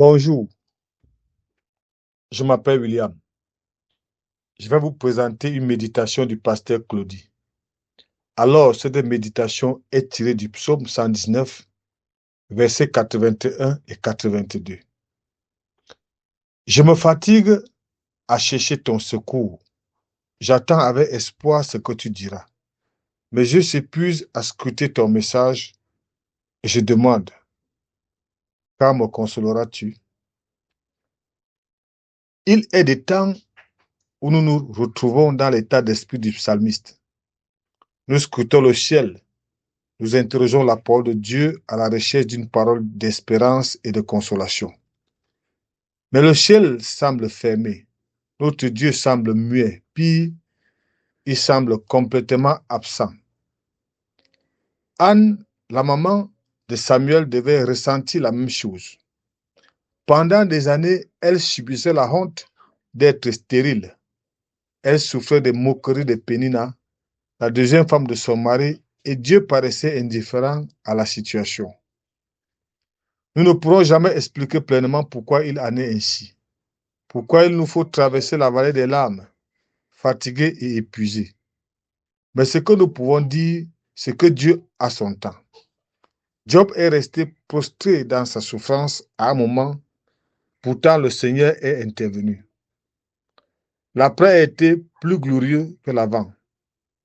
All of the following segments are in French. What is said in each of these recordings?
Bonjour, je m'appelle William. Je vais vous présenter une méditation du pasteur Claudie. Alors, cette méditation est tirée du psaume 119, versets 81 et 82. Je me fatigue à chercher ton secours. J'attends avec espoir ce que tu diras. Mes yeux s'épuisent à scruter ton message et je demande, quand me consoleras-tu? Il est des temps où nous nous retrouvons dans l'état d'esprit du psalmiste. Nous scrutons le ciel. Nous interrogeons la parole de Dieu à la recherche d'une parole d'espérance et de consolation. Mais le ciel semble fermé. Notre Dieu semble muet. Pire, il semble complètement absent. Anne, la maman de Samuel, devait ressentir la même chose. Pendant des années, elle subissait la honte d'être stérile. Elle souffrait des moqueries de Pénina, la deuxième femme de son mari, et Dieu paraissait indifférent à la situation. Nous ne pourrons jamais expliquer pleinement pourquoi il en est ainsi. Pourquoi il nous faut traverser la vallée des larmes, fatigués et épuisés. Mais ce que nous pouvons dire, c'est que Dieu a son temps. Job est resté prostré dans sa souffrance à un moment, pourtant le Seigneur est intervenu. L'après a été plus glorieux que l'avant,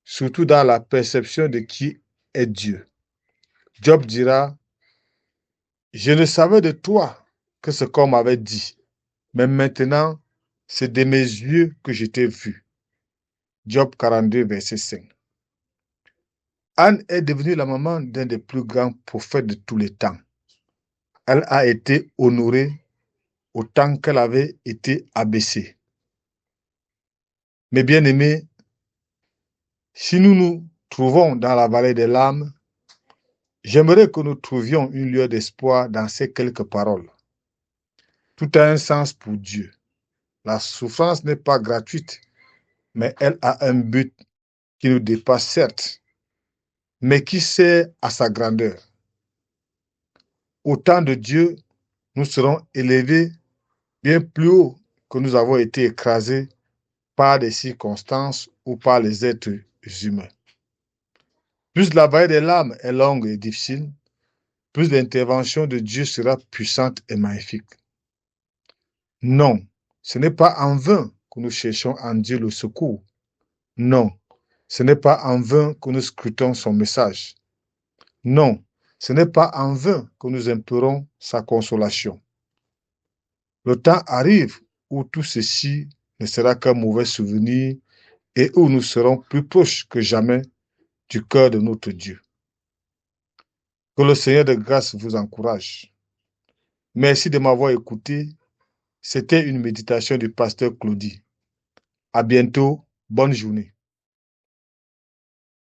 surtout dans la perception de qui est Dieu. Job dira, je ne savais de toi que ce qu'on m'avait dit, mais maintenant, c'est de mes yeux que je t'ai vu. Job 42, verset 5. Anne est devenue la maman d'un des plus grands prophètes de tous les temps. Elle a été honorée autant qu'elle avait été abaissée. Mes bien-aimés, si nous nous trouvons dans la vallée des larmes, j'aimerais que nous trouvions une lueur d'espoir dans ces quelques paroles. Tout a un sens pour Dieu. La souffrance n'est pas gratuite, mais elle a un but qui nous dépasse certes, mais qui sert à sa grandeur. Au temps de Dieu, nous serons élevés bien plus haut que nous avons été écrasés par des circonstances ou par les êtres humains. Plus la vallée des larmes est longue et difficile, plus l'intervention de Dieu sera puissante et magnifique. Non, ce n'est pas en vain que nous cherchons en Dieu le secours. Non, ce n'est pas en vain que nous scrutons son message. Non, ce n'est pas en vain que nous implorons sa consolation. Le temps arrive où tout ceci ne sera qu'un mauvais souvenir et où nous serons plus proches que jamais du cœur de notre Dieu. Que le Seigneur de grâce vous encourage. Merci de m'avoir écouté. C'était une méditation du pasteur Claudie. À bientôt. Bonne journée.